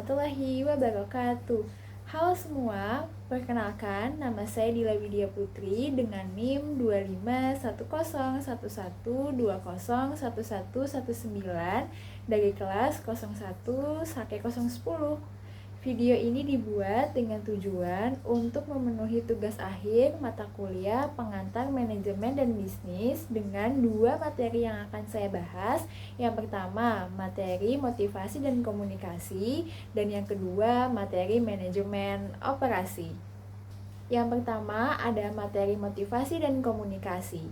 warahmatullahi wabarakatuh. Halo semua, perkenalkan nama saya Dila Widya Putri dengan NIM 251011201119 dari kelas 01-010. Video ini dibuat dengan tujuan untuk memenuhi tugas akhir mata kuliah pengantar manajemen dan bisnis dengan dua materi yang akan saya bahas. Yang pertama, materi motivasi dan komunikasi, dan yang kedua, materi manajemen operasi. Yang pertama ada materi motivasi dan komunikasi.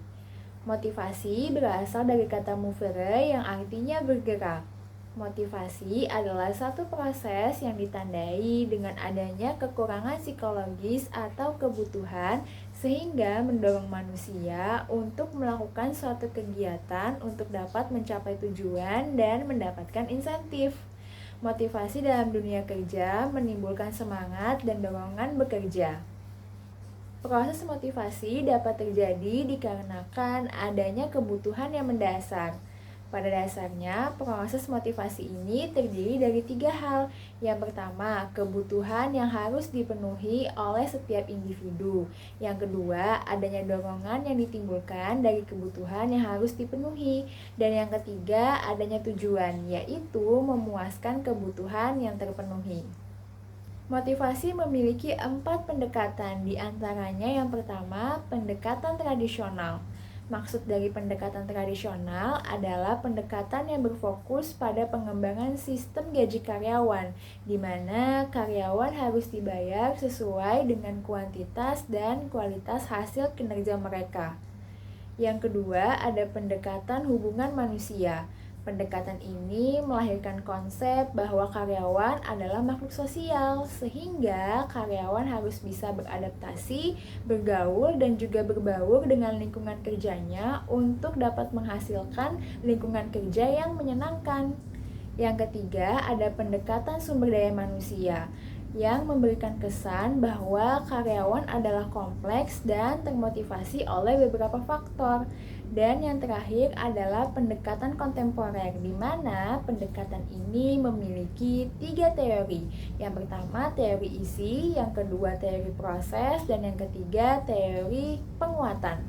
Motivasi berasal dari kata movere yang artinya bergerak. Motivasi adalah satu proses yang ditandai dengan adanya kekurangan psikologis atau kebutuhan sehingga mendorong manusia untuk melakukan suatu kegiatan untuk dapat mencapai tujuan dan mendapatkan insentif. Motivasi dalam dunia kerja menimbulkan semangat dan dorongan bekerja. Proses motivasi dapat terjadi dikarenakan adanya kebutuhan yang mendasar. Pada dasarnya, proses motivasi ini terdiri dari tiga hal. Yang pertama, kebutuhan yang harus dipenuhi oleh setiap individu. Yang kedua, adanya dorongan yang ditimbulkan dari kebutuhan yang harus dipenuhi. Dan yang ketiga, adanya tujuan, yaitu memuaskan kebutuhan yang terpenuhi. Motivasi memiliki 4 pendekatan, diantaranya yang pertama, pendekatan tradisional. Maksud dari pendekatan tradisional adalah pendekatan yang berfokus pada pengembangan sistem gaji karyawan, di mana karyawan harus dibayar sesuai dengan kuantitas dan kualitas hasil kinerja mereka. Yang kedua, ada pendekatan hubungan manusia. Pendekatan ini melahirkan konsep bahwa karyawan adalah makhluk sosial, sehingga karyawan harus bisa beradaptasi, bergaul, dan juga berbaur dengan lingkungan kerjanya untuk dapat menghasilkan lingkungan kerja yang menyenangkan. Yang ketiga, ada pendekatan sumber daya manusia yang memberikan kesan bahwa karyawan adalah kompleks dan termotivasi oleh beberapa faktor. Dan yang terakhir adalah pendekatan kontemporer, di mana pendekatan ini memiliki 3 teori. Yang pertama teori isi, yang kedua teori proses, dan yang ketiga teori penguatan.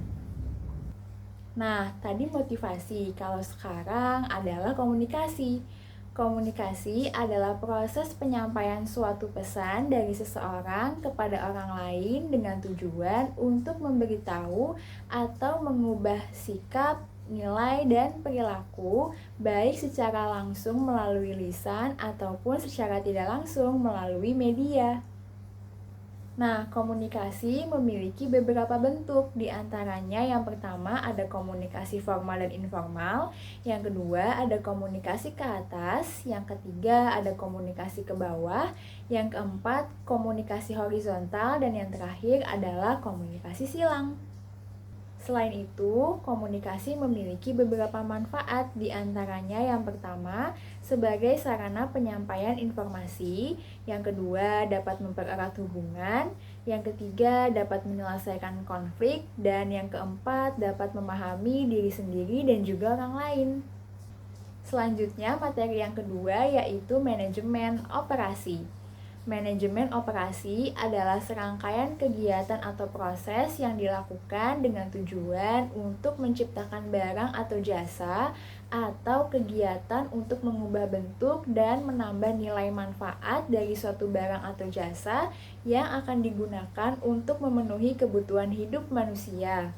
Nah, tadi motivasi, kalau sekarang adalah komunikasi. Komunikasi adalah proses penyampaian suatu pesan dari seseorang kepada orang lain dengan tujuan untuk memberitahu atau mengubah sikap, nilai, dan perilaku, baik secara langsung melalui lisan ataupun secara tidak langsung melalui media. Nah, komunikasi memiliki beberapa bentuk, diantaranya yang pertama ada komunikasi formal dan informal, yang kedua ada komunikasi ke atas, yang ketiga ada komunikasi ke bawah, yang keempat komunikasi horizontal, dan yang terakhir adalah komunikasi silang. Selain itu, komunikasi memiliki beberapa manfaat, diantaranya yang pertama sebagai sarana penyampaian informasi, yang kedua dapat mempererat hubungan, yang ketiga dapat menyelesaikan konflik, dan yang keempat dapat memahami diri sendiri dan juga orang lain. Selanjutnya, materi yang kedua yaitu manajemen operasi. Manajemen operasi adalah serangkaian kegiatan atau proses yang dilakukan dengan tujuan untuk menciptakan barang atau jasa atau kegiatan untuk mengubah bentuk dan menambah nilai manfaat dari suatu barang atau jasa yang akan digunakan untuk memenuhi kebutuhan hidup manusia.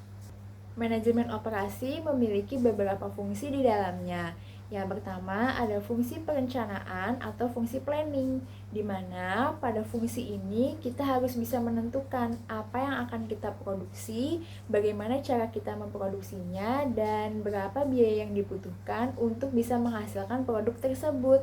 Manajemen operasi memiliki beberapa fungsi di dalamnya. Yang pertama ada fungsi perencanaan atau fungsi planning, di mana pada fungsi ini kita harus bisa menentukan apa yang akan kita produksi, bagaimana cara kita memproduksinya, dan berapa biaya yang dibutuhkan untuk bisa menghasilkan produk tersebut.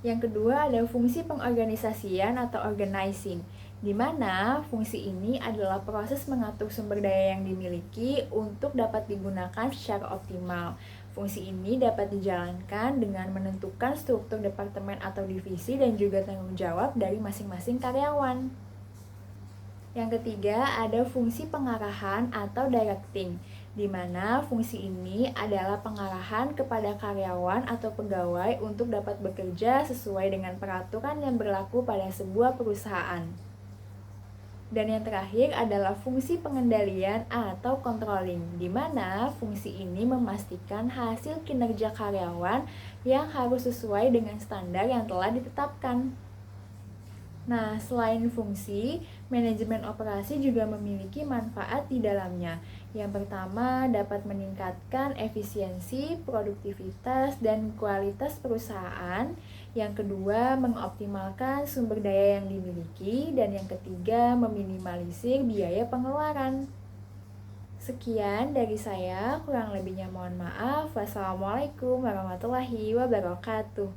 Yang kedua ada fungsi pengorganisasian atau organizing, di mana fungsi ini adalah proses mengatur sumber daya yang dimiliki untuk dapat digunakan secara optimal. Fungsi ini dapat dijalankan dengan menentukan struktur departemen atau divisi dan juga tanggung jawab dari masing-masing karyawan. Yang ketiga ada fungsi pengarahan atau directing, di mana fungsi ini adalah pengarahan kepada karyawan atau pegawai untuk dapat bekerja sesuai dengan peraturan yang berlaku pada sebuah perusahaan. Dan yang terakhir adalah fungsi pengendalian atau controlling, di mana fungsi ini memastikan hasil kinerja karyawan yang harus sesuai dengan standar yang telah ditetapkan. Nah, selain fungsi, manajemen operasi juga memiliki manfaat di dalamnya. Yang pertama, dapat meningkatkan efisiensi, produktivitas, dan kualitas perusahaan. Yang kedua, mengoptimalkan sumber daya yang dimiliki. Dan yang ketiga, meminimalisir biaya pengeluaran. Sekian dari saya, kurang lebihnya mohon maaf. Wassalamualaikum warahmatullahi wabarakatuh.